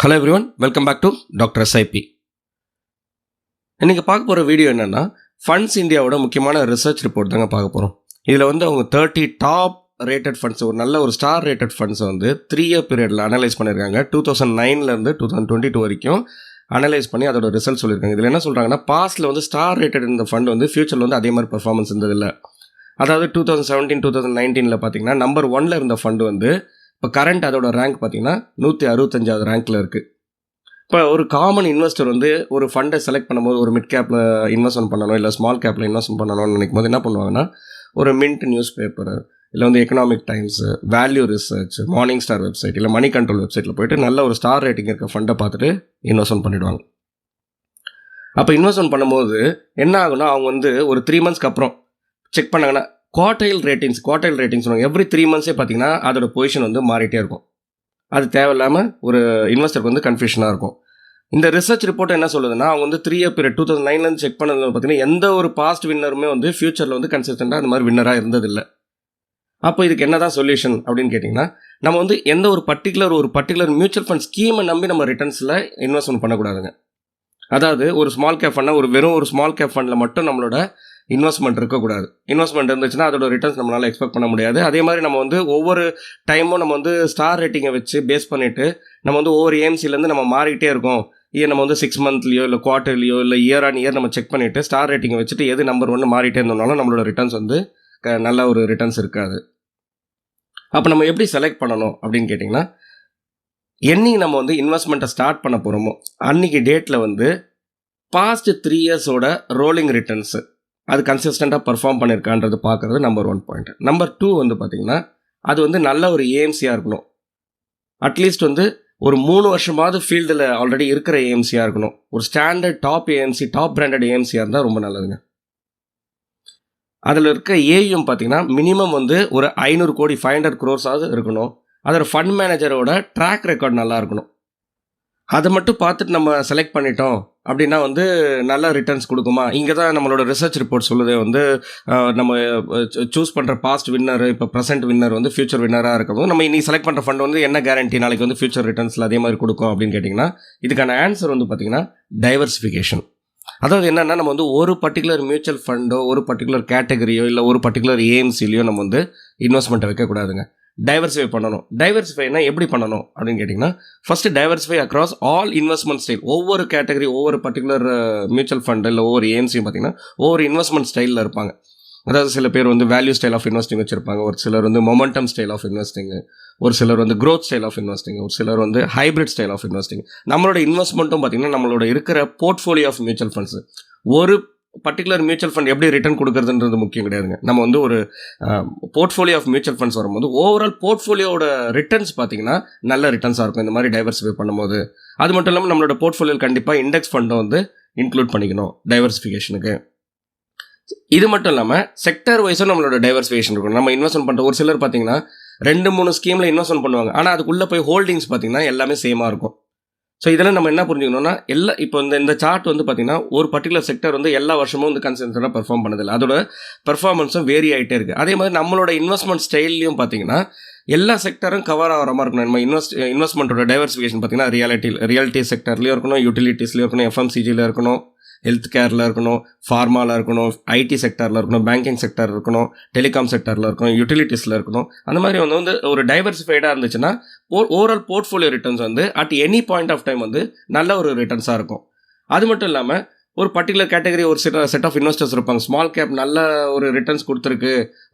Hello everyone, welcome back to drsip. இன்றைக்கி பார்க்க போகிற வீடியோ என்னென்னா, ஃபண்ட்ஸ் இந்தியாவோட முக்கியமான ரிசர்ச் ரிப்போர்ட் தாங்க பார்க்க போகிறோம். இதில் வந்து அவங்க 30 டாப் ரேட்டட் ஃபண்ட்ஸ், ஒரு நல்ல ஒரு ஸ்டார் ரேட்டட் ஃபண்ட்ஸை வந்து 3 இயர் பீரியடில் அனலைஸ் பண்ணியிருக்காங்க. 2009லேருந்து 2022 வரைக்கும் அனலைஸ் பண்ணி அதோட ரிசல்ட் சொல்லியிருக்காங்க. இதில் என்ன சொல்கிறாங்கன்னா, பாஸ்ட்டில் வந்து ஸ்டார் ரேட்டட் இந்த ஃபண்ட் வந்து ஃபியூச்சரில் வந்து அதே மாதிரி பர்ஃபார்மன்ஸ் இருந்ததில்லை. அதாவது 2017 2019 பார்த்தீங்கன்னா நம்பர் 1 இருந்த ஃபண்டு வந்து இப்போ கரண்ட் அதோட ரேங்க் பார்த்தீங்கன்னா 165வது ரேங்க்கில் இருக்குது. இப்போ ஒரு காமன் இன்வெஸ்டர் வந்து ஒரு ஃபண்டை செலக்ட் பண்ணும்போது ஒரு மிட் கேப்பில் இன்வெஸ்ட்மெண்ட் பண்ணணும், இல்லை ஸ்மால் கேப்பில் இன்வெஸ்ட்மெண்ட் பண்ணணும்னு நினைக்கும் போது என்ன பண்ணுவாங்கன்னா, ஒரு மின்ட் நியூஸ் பேப்பரு, இல்லை வந்து economic times, value research, morning star website, இல்லை மணி கண்ட்ரோல் வெப்சைட்டில் போய்ட்டு நல்ல ஒரு ஸ்டார் ரேட்டிங் இருக்க ஃபண்டை பார்த்துட்டு இன்வெஸ்ட்மெண்ட் பண்ணிவிடுவாங்க. அப்போ இன்வெஸ்ட்மெண்ட் பண்ணும்போது என்ன ஆகுனா, அவங்க வந்து ஒரு 3 மந்த்ஸ்க்கு அப்புறம் செக் பண்ணாங்கன்னா குவார்டைல் ரேட்டிங்ஸ் எவ்ரி 3 மந்த்ஸே பார்த்தீங்கன்னா அதோட பொசிஷன் வந்து மாறிட்டே இருக்கும். அது தேவையில்லாமல் ஒரு இன்வெஸ்டருக்கு வந்து கன்ஃபியூஷனாக இருக்கும். இந்த ரிசர்ச் ரிப்போர்ட் என்ன சொல்லுதுன்னா, அவங்க வந்து 3 இயர் பீரியட் 2009 செக் பண்ணது பார்த்தீங்கன்னா எந்த ஒரு பாஸ்ட் வின்னருமே வந்து ஃபியூச்சரில் வந்து கன்சிஸ்டண்டாக அந்த மாதிரி வின்னராக இருந்ததில்லை. அப்போ இதுக்கு என்ன தான் சொல்யூஷன் அப்படின்னு கேட்டிங்கன்னா, நம்ம வந்து எந்த ஒரு பர்டிகுலர் மியூச்சுவல் ஃபண்ட் ஸ்கீமை நம்பி நம்ம ரிட்டர்ன்ஸில் இன்வெஸ்ட்மெண்ட் பண்ணக்கூடாதுங்க. அதாவது ஒரு ஸ்மால் கேப் ஃபண்டாக வெறும் ஒரு ஸ்மால் கேப் ஃபண்டில் மட்டும் நம்மளோட இன்வெஸ்ட்மெண்ட் இருக்கக்கூடாது. இன்வெஸ்ட்மெண்ட் இருந்துச்சுன்னா அதோட ரிட்டர்ன்ஸ் நம்மளால் எக்ஸ்பெக்ட் பண்ண முடியாது. அதே மாதிரி நம்ம வந்து ஒவ்வொரு டைமும் நம்ம வந்து ஸ்டார் ரேட்டிங்கை வச்சு பேஸ் பண்ணிவிட்டு நம்ம வந்து ஒவ்வொரு ஏஎம்சிலேருந்து நம்ம மாறிக்கிட்டே இருக்கோம். இது நம்ம வந்து 6 மந்த்லியோ இல்லை குவார்ட்டர்லியோ இல்லை இயர் ஆன் இயர் நம்ம செக் பண்ணிவிட்டு ஸ்டார் ரேட்டிங்கை வச்சுட்டு எது நம்பர் 1 மாறிட்டே இருந்தோம்னாலும் நம்மளோட ரிட்டர்ன்ஸ் வந்து நல்ல ஒரு ரிட்டர்ன்ஸ் இருக்காது. அப்போ நம்ம எப்படி செலக்ட் பண்ணணும் அப்படின்னு கேட்டிங்கன்னா, என்னைக்கு நம்ம வந்து இன்வெஸ்ட்மெண்ட்டை ஸ்டார்ட் பண்ண போகிறோமோ அன்றைக்கி டேட்டில் வந்து பாஸ்ட் 3 இயர்ஸோட ரோலிங் ரிட்டர்ன்ஸு அது கன்சிஸ்டண்ட்டாக பர்ஃபார்ம் பண்ணியிருக்கான்றது பார்க்குறது நம்பர் 1 பாயிண்ட். நம்பர் 2 வந்து பார்த்திங்கன்னா, அது வந்து நல்ல ஒரு ஏஎம்சியாக இருக்கணும். அட்லீஸ்ட் வந்து ஒரு 3 வருஷமாவது ஃபீல்டில் ஆல்ரெடி இருக்கிற ஏஎம்சியாக இருக்கணும். ஒரு standard top AMC, top branded ஏஎம்சியாக இருந்தால் ரொம்ப நல்லதுங்க. அதில் இருக்க ஏயும் பார்த்திங்கன்னா மினிமம் வந்து ஒரு 500 கோடி 500 crores இருக்கணும். அதோட ஃபண்ட் மேனேஜரோட ட்ராக் ரெக்கார்ட் நல்லா இருக்கணும். அதை மட்டும் பார்த்துட்டு நம்ம செலக்ட் பண்ணிட்டோம் அப்படின்னா வந்து நல்ல ரிட்டர்ன்ஸ் கொடுக்குமா? இங்கே தான் நம்மளோட ரிசர்ச் ரிப்போர்ட் சொல்லுது வந்து நம்ம சூஸ் பண்ணுற பாஸ்ட் வின்னர், இப்போ ப்ரெசென்ட் வின்னர் வந்து ஃபியூச்சர் வின்னராக இருக்கும். நம்ம இன்னைக்கு செலக்ட் பண்ணுற ஃபண்ட் வந்து என்ன கேரண்டி நாளைக்கு வந்து ஃபியூச்சர் ரிட்டர்ன்ஸில் அதே மாதிரி கொடுக்கும் அப்படின்னு கேட்டிங்கன்னா, இதுக்கான ஆன்சர் வந்து பார்த்திங்கன்னா டைவர்சிஃபிகேஷன். அதாவது என்னென்னா, நம்ம வந்து ஒரு பர்டிகுலர் மியூச்சுவல் ஃபண்டோ, ஒரு பர்டிகுலர் கேட்டகரியோ, இல்லை ஒரு பர்டிகுலர் ஏஎம்சிலையோ நம்ம வந்து இன்வெஸ்ட்மெண்ட்டை வைக்கக்கூடாதுங்க. டைவர்சிஃபை பண்ணணும். டைவர்சிஃபைனா எப்படி பண்ணணும் அப்படின்னு கேட்டிங்கன்னா, first diversify across all investment style. ஒவ்வொரு கேட்டகரி, ஒவ்வொரு பர்டிகுலர் மியூச்சுவல் ஃபண்டு இல்லை ஒவ்வொரு ஏஎம்சியும் பார்த்திங்கன்னா ஒவ்வொரு இன்வெஸ்ட்மெண்ட் ஸ்டைலில் இருப்பாங்க. அதாவது சில பேர் வந்து வேல்யூ ஸ்டைல் ஆஃப் இன்வெஸ்டிங் வச்சுருப்பாங்க, ஒரு சிலர் வந்து மொமெண்டம் ஸ்டைல் ஆஃப் இன்வெஸ்டிங்கு, ஒரு சிலர் வந்து க்ரோத் ஸ்டைல் ஆஃப் இன்வெஸ்டிங், ஒரு சிலர் வந்து ஹைப்ரிட் ஸ்டைல் ஆஃப் இன்வெஸ்டிங். நம்மளோட இன்வெஸ்ட்மெண்ட்டும் பார்த்திங்கன்னா நம்மளோட இருக்கிற போர்ட்ஃபோலியோ ஆஃப் மியூச்சுவல் ஃபண்ட்ஸு, ஒரு பர்டிகுலர் மியூச்சுவல் ஃபண்ட் எப்படி ரிட்டர்ன் கொடுக்குறதுன்றது முக்கியம் கிடையாதுங்க. நம்ம வந்து ஒரு போர்ட்ஃபோலியோ ஆஃப் மியூச்சுவல் ஃபண்ட்ஸ் வரும்போது ஓவரால் போர்ட்ஃபோலியோட ரிட்டர்ன்ஸ் பார்த்திங்கன்னா நல்ல ரிட்டர்ன்ஸாக இருக்கும் இந்த மாதிரி டைவர்சிஃபை பண்ணும்போது. அது மட்டும் இல்லாமல் நம்மளோட போர்ட்ஃபோலியோ கண்டிப்பாக இண்டெக்ஸ் ஃபண்டை வந்து இன்க்ளூட் பண்ணிக்கணும் டைவர்சிஃபிகேஷனுக்கு. இது மட்டும் இல்லாமல் செக்டர் வைஸும் நம்மளோட டைவர்சிஃபிகேஷன் இருக்கணும். நம்ம இன்வெஸ்ட்மெண்ட் பண்ணுற ஒரு சிலர் பார்த்திங்கன்னா 2-3 ஸ்கீமில் இன்வெஸ்ட்மெண்ட் பண்ணுவாங்க, ஆனால் அதுக்குள்ளே போய் ஹோல்டிங்ஸ் பார்த்திங்கன்னா எல்லாமே சேமாக இருக்கும். ஸோ இதெல்லாம் நம்ம என்ன புரிஞ்சுக்கணும்னா, இப்போ இந்த சார்ட் வந்து பார்த்திங்கன்னா ஒரு பர்டிகுலர் செக்டர் வந்து எல்லா வருஷமும் வந்து கன்சிஸ்டண்டாக பெர்ஃபார்ம் பண்ணதில்லை. அதோட பெர்ஃபார்மன்ஸும் வேரி ஆகிட்டே இருக்குது. அதே மாதிரி நம்மளோட இன்வெஸ்ட்மெண்ட் ஸ்டைல்லையும் பார்த்திங்கன்னா எல்லா செக்டரும் கவர் ஆகிற மாதிரி இருக்கணும். நம்ம இன்வெஸ்ட்மெண்ட்டோட டைவர்சிஃபிகேஷன் பார்த்திங்கன்னா ரியாலிட்டி செக்டர்லேயும் இருக்கணும், யூட்டிலிட்டிஸ்லேயும் இருக்கணும், எஃப்எம்சிஜியில் இருக்கணும், ஹெல்த் கேரில் இருக்கணும், ஃபார்மாவில் இருக்கணும், ஐடி செக்டரில் இருக்கணும், பேங்கிங் செக்டர் இருக்கணும், டெலிகாம் செக்டரில் இருக்கணும், யூட்டிலிட்டிஸில் இருக்கணும். அந்த மாதிரி வந்து ஒரு டைவர்சிஃபைடாக இருந்துச்சுன்னா ஓவரால் போர்ட்ஃபோலியோ ரிட்டர்ன்ஸ் வந்து at any point of time வந்து நல்ல ஒரு ரிட்டர்ன்ஸாக இருக்கும். அது மட்டும் இல்லாமல் ஒரு பர்டிகுலர் கேட்டகரி ஒரு செட் ஆஃப் இன்வெஸ்டர்ஸ் இருப்பாங்க, ஸ்மால் கேப் நல்ல ஒரு ரிட்டர்ன்ஸ் கொடுத்துருக்கு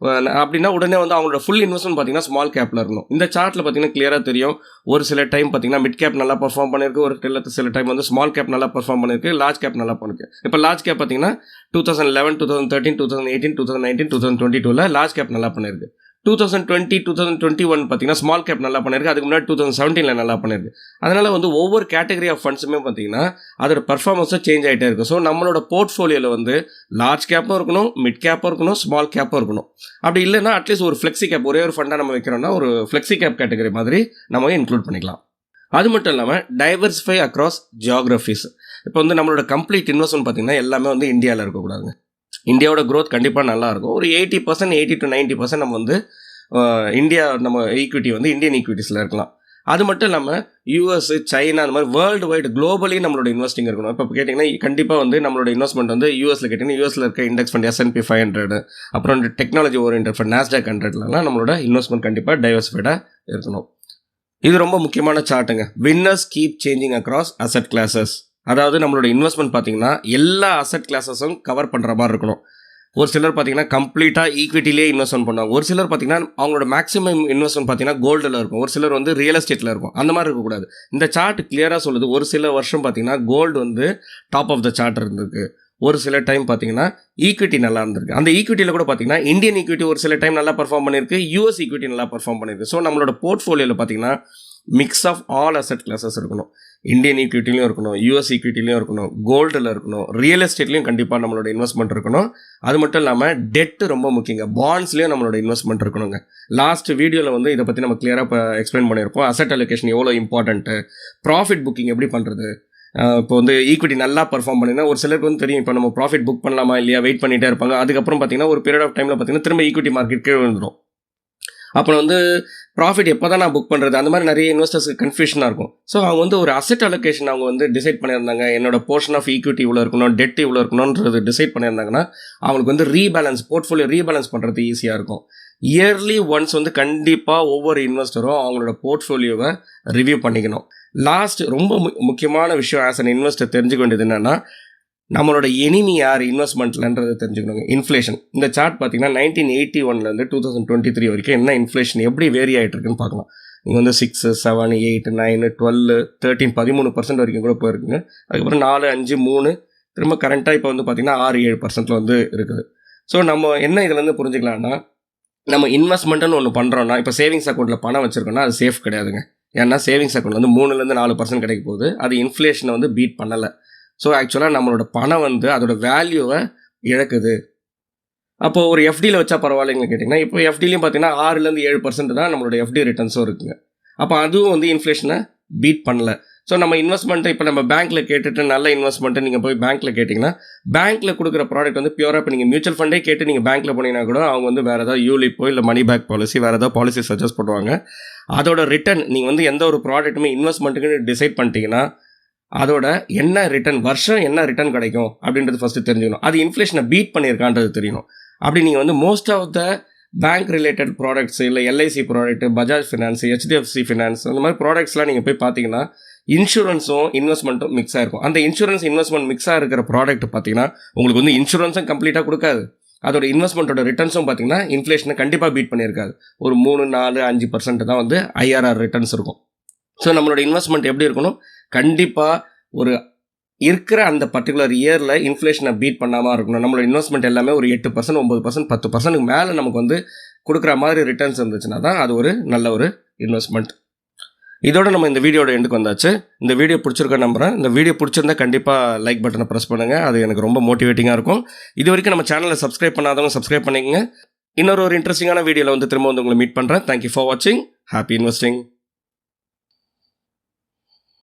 அப்படின்னா உடனே வந்து அவங்களோட ஃபுல் இன்வெஸ்ட்மெண்ட் பார்த்திங்கன்னா ஸ்மால் கேப்பில் இருக்கணும். இந்த சார்ட்டில் பார்த்திங்கன்னா கிளியராக தெரியும், ஒரு சில டைம் பார்த்திங்கன்னா மிட் கேப் நல்லா பர்ஃபார்ம் பண்ணியிருக்கு, ஒரு சில டைம் வந்து ஸ்மால் கேப் நல்லா பர்ஃபார்ம் பண்ணியிருக்கு, லார்ஜ் கேப் நல்லா பண்ணிருக்கு. இப்போ லார்ஜ் கேப் பார்த்திங்கன்னா 2011 2013 2018 2019 2022 லார்ஜ் கேப் நல்லா பண்ணியிருக்கு. 2020 2021 பார்த்திங்கன்னா ஸ்மால் கேப் நல்லா பண்ணியிருக்கு. அதுக்கு முன்னாடி 2017 நல்லா பண்ணியிருக்கு. அதனால் வந்து ஒவ்வொரு கேட்டகரி ஆஃப் ஃபண்ட்ஸுமே பார்த்திங்கன்னா அதோட பர்ஃபார்மன்ஸும் சேஞ்ச் ஆகிட்டே இருக்குது. ஸோ நம்மளோட போர்ட்ஃபோலியோவில் வந்து லார்ஜ் கேப்பும் இருக்கணும், மிட் கேப்பும் இருக்கணும், ஸ்மால் கேப்பும் இருக்கணும். அப்படி இல்லைன்னா அட்லீஸ்ட் ஒரு ஃப்ளெக்ஸி கேப், ஒரே ஒரு ஃபண்டாக நம்ம வைக்கிறோம்னா ஒரு ஃப்ளெக்ஸி கேப் கேட்டகரி மாதிரி நம்ம இன்க்ளூட் பண்ணிக்கலாம். அது மட்டும் இல்லாமல் டைவர்சிஃபை அக்ராஸ் ஜியாகிரஃபிஸ். இப்போ வந்து நம்மளோட கம்ப்ளீட் இன்வெஸ்ட்மெண்ட் பார்த்திங்கன்னா எல்லாமே வந்து இந்தியாவில் இருக்கக்கூடாதுங்க. இந்தியாவோட க்ரோத் கண்டிப்பாக நல்லாயிருக்கும். ஒரு 80% 80 to 90% நம்ம வந்து நம்ம ஈக்விட்டி வந்து இந்தியன் ஈக்விட்டிஸில் இருக்கலாம். அது மட்டும் இல்லாமல் யூஎஸ், சைனா அந்த மாதிரி வேர்ல்டு வைடு குளோபலி நம்மளோட இன்வெஸ்டிங் இருக்கணும். இப்போ கேட்டிங்கன்னா கண்டிப்பாக வந்து நம்மளோட இன்வெஸ்ட்மெண்ட் வந்து யூஎஸில் கேட்டிங்கன்னா யூஎஸில் இருக்க இண்டெக்ஸ் ஃபண்ட் S&P 500, அப்புறம் டெக்னாலஜி ஓரியன்ட் ஃபண்ட் NASDAQ 100லாம் நம்மளோட இன்வெஸ்ட்மெண்ட் கண்டிப்பாக டைவர்சிஃபைடாக இருக்கணும். இது ரொம்ப முக்கியமான சார்ட்டுங்க. Winners keep changing across asset classes. அதாவது நம்மளோட இன்வெஸ்ட்மெண்ட் பார்த்தீங்கன்னா எல்லா அசெட் கிளாஸஸும் கவர் பண்ணுற மாதிரி இருக்கணும். ஒரு சிலர் பார்த்தீங்கன்னா கம்ப்ளீட்டாக ஈக்விட்டிலே இன்வெஸ்ட்மெண்ட் பண்ணுவாங்க. ஒரு சிலர் பார்த்தீங்கன்னா அவங்களோட மேக்ஸிமம் இன்வெஸ்ட்மெண்ட் பார்த்தீங்கன்னா கோல்டில் இருக்கும். ஒரு சிலர் வந்து ரியல் எஸ்டேட்டில் இருக்கும். அந்த மாதிரி இருக்கக்கூடாது. இந்த சார்ட் கிளியராக சொல்லுது. ஒரு சில வருஷம் பார்த்தீங்கன்னா கோல்டு வந்து டாப் ஆஃப் த சார்ட் இருந்திருக்கு. ஒரு சில டைம் பார்த்தீங்கன்னா ஈக்விட்டி நல்லா இருந்திருக்கு. அந்த ஈக்விட்டியில் கூட பார்த்தீங்கன்னா இந்தியன் ஈக்விட்டி ஒரு சில டைம் நல்லா பர்ஃபார்ம் பண்ணியிருக்கு, யூஎஸ் ஈக்விட்டி நல்லா பர்ஃபார்ம் பண்ணியிருக்கு. ஸோ நம்மளோட போர்ட்ஃபோலியோவில் பார்த்தீங்கன்னா mix of all asset classes இருக்கணும். இந்தியன் ஈக்விட்டிலையும் இருக்கணும், யூஎஸ் ஈக்விட்டிலையும் இருக்கணும், கோல்டில் இருக்கணும், ரியல் எஸ்டேட்லையும் கண்டிப்பாக நம்மளோட இன்வெஸ்ட்மெண்ட் இருக்கணும். அது மட்டும் இல்லாமல் டெட்டு ரொம்ப முக்கியங்க. பாண்ட்ஸ்லேயும் நம்மளோட இன்வெஸ்ட்மெண்ட் இருக்கணுங்க. லாஸ்ட் வீடியோவில் வந்து இதை பற்றி நம்ம கிளியராக இப்போ எக்ஸ்பிளைன் பண்ணியிருப்போம். அசெட் அலோகேஷன் எவ்வளோ இம்பார்ட்டன்ட்டு, ப்ராஃபிட் புக்கிங் எப்படி பண்ணுறது. இப்போ வந்து ஈக்விட்டி நல்லா பர்ஃபார்ம் பண்ணினா ஒரு சிலருக்கு வந்து தெரியும் இப்போ நம்ம ப்ராஃபிட் புக் பண்ணலாமா இல்லையா வெயிட் பண்ணிகிட்டே இருப்பாங்க. அதுக்கப்புறம் பார்த்தீங்கன்னா ஒரு பீரியட் ஆஃப் டைமில் பார்த்தீங்கன்னா திரும்ப ஈக்விட்டி மார்க்கெட் கீழே விழுந்துடும். அப்புறம் வந்து ப்ராஃபிட் எப்போ தான் நான் புக் பண்ணுறது, அந்த மாதிரி நிறைய இன்வெஸ்டர்ஸ்க்கு கன்ஃபியூஷனாக இருக்கும். ஸோ அவங்க வந்து ஒரு அசெட் அலோகேஷன் அவங்க வந்து டிசைட் பண்ணியிருந்தாங்க. என்னோட போர்ஷன் ஆஃப் ஈக்விட்டி இவ்வளோ இருக்கணும், டெட் இவ்வளோ இருக்கணுன்றது டிசைட் பண்ணியிருந்தாங்கன்னா அவங்களுக்கு வந்து ரீபேலன்ஸ், போர்ட்ஃபோலியோ ரீபேலன்ஸ் பண்ணுறது ஈஸியாக இருக்கும். இயர்லி ஒன்ஸ் வந்து கண்டிப்பாக ஒவ்வொரு இன்வெஸ்டரும் அவங்களோட போர்ட்ஃபோலியோவை ரிவ்யூ பண்ணிக்கணும். லாஸ்ட் ரொம்ப முக்கியமான விஷயம் ஆஸ் அன் இன்வெஸ்டர் தெரிஞ்சுக்க வேண்டியது என்னென்னா நம்மளோட எனிமி யார் இன்வெஸ்ட்மெண்ட்லன்றதை தெரிஞ்சுக்கணுங்க. இன்ஃப்ளேஷன். இந்த சார்ட் பார்த்தீங்கன்னா 1981 2023 வரைக்கும் என்ன இன்ஃப்ளேஷன் எப்படி வேரி ஆகிட்டு இருக்குன்னு பார்க்கலாம். நீங்கள் வந்து 6, 7, 8, 9, 12, 13, 13% வரைக்கும் கூட போயிருக்குங்க. அதுக்கப்புறம் 4, 5, 3 திரும்ப கரண்ட்டாக இப்போ வந்து பார்த்தீங்கன்னா 6, 7% வந்து இருக்குது. ஸோ நம்ம என்ன இதுலேருந்து புரிஞ்சுக்கலாம்னா நம்ம இன்வெஸ்ட்மெண்ட்டுன்னு ஒன்று பண்ணுறோன்னா இப்போ சேவிங்ஸ் அக்கௌண்ட்டில் பணம் வச்சுருக்கோன்னா அது சேஃப் கிடையாதுங்க. ஏன்னா சேவிங்ஸ் அக்கௌண்ட் வந்து 3-4% கிடைக்க போகுது. அது இன்ஃப்ளேஷனை வந்து பீட் பண்ணலை. ஸோ ஆக்சுவலாக நம்மளோட பணம் வந்து அதோட வேல்யூவை இழக்குது. அப்போது ஒரு எஃப்டியில் வச்சா பரவாயில்லைன்னு கேட்டிங்கன்னா இப்போ எஃப்டிலையும் பார்த்தீங்கன்னா 6-7% தான் நம்மளோட எஃப்டி ரிட்டர்ன்ஸும் இருக்குங்க. அப்போ அதுவும் வந்து இன்ஃப்ளேஷனை பீட் பண்ணல. ஸோ நம்ம இன்வெஸ்ட்மெண்ட்டை இப்போ நம்ம பேங்க்கில் கேட்டுட்டு நல்ல இன்வெஸ்ட்மெண்ட்டு நீங்கள் போய் பேங்க்கில் கேட்டிங்கன்னா பேங்க்கில் கொடுக்குற ப்ராடக்ட் வந்து பியூராக இப்போ நீங்கள் மியூச்சுவல் ஃபண்டே கேட்டு நீங்கள் பேங்க்கில் போனீங்கன்னா கூட அவங்க வந்து வேறு ஏதாவது யூலிப்போ இல்லை மணி பேக் பாலிசி வேறு ஏதாவது பாலிசி சஜஸ்ட் பண்ணுவாங்க. அதோட ரிட்டர்ன் நீங்கள் வந்து எந்த ஒரு ப்ராடக்ட்டுமே இன்வெஸ்ட்மெண்ட்டுக்குன்னு டிசைட் பண்ணிட்டீங்கன்னா அதோட என்ன ரிட்டர்ன், வருஷம் என்ன ரிட்டர்ன் கிடைக்கும் அப்படின்றது ஃபஸ்ட்டு தெரிஞ்சுக்கணும். அது இன்ஃப்ளேஷனை பீட் பண்ணியிருக்கான்றது தெரியணும். அப்படி நீங்கள் வந்து most of the bank related products இல்லை LIC product, Bajaj finance, HDFC finance அந்த மாதிரி ப்ராடக்ட்ஸ்லாம் நீங்கள் போய் பார்த்தீங்கன்னா இன்சூரன்ஸும் இன்வெஸ்ட்மெண்ட்டும் மிக்ஸாக இருக்கும். அந்த இன்சூரன்ஸ் இன்வெஸ்ட்மெண்ட் மிக்ஸாக இருக்கிற ப்ராடக்ட் பார்த்தீங்கன்னா உங்களுக்கு வந்து இன்சூரன்ஸும் கம்ப்ளீட்டாக கொடுக்காது. அதோட இன்வெஸ்ட்மெண்ட்டோட ரிட்டர்ன்ஸும் பார்த்தீங்கன்னா இன்ஃப்ளேஷனை கண்டிப்பாக பீட் பண்ணியிருக்காது. ஒரு 3, 4, 5% தான் வந்து IRR ரிட்டர்ன்ஸ் இருக்கும். ஸோ நம்மளோட இன்வெஸ்ட்மெண்ட் எப்படி இருக்கணும், கண்டிப்பாக ஒரு இருக்கிற அந்த பர்டிகுலர் இயரில் இன்ஃப்ளேஷனை பீட் பண்ணாமல் இருக்கணும். நம்மளோட இன்வெஸ்ட்மெண்ட் எல்லாமே ஒரு 8%, 9%, 10% மேலே நமக்கு வந்து கொடுக்குற மாதிரி ரிட்டர்ன்ஸ் இருந்துச்சுன்னா தான் அது ஒரு நல்ல ஒரு இன்வெஸ்ட்மெண்ட். இதோட நம்ம இந்த வீடியோட எண்டுக்கு வந்தாச்சு. இந்த வீடியோ பிடிச்சிருக்க நம்புகிறேன். இந்த வீடியோ பிடிச்சிருந்தா கண்டிப்பாக லைக் பட்டனை ப்ரெஸ் பண்ணுங்கள். அது எனக்கு ரொம்ப மோட்டிவேட்டிங்காக இருக்கும். இது வரைக்கும் நம்ம சேனலை சப்ஸ்கிரைப் பண்ணாதவங்க சப்ஸ்கிரைப் பண்ணிக்கங்க. இன்னொரு இன்ட்ரெஸ்டிங்கான வீடியோவில் வந்து திரும்ப வந்து உங்களை மீட் பண்ணுறேன். தேங்க்யூ ஃபார் வாட்சிங். Happy investing.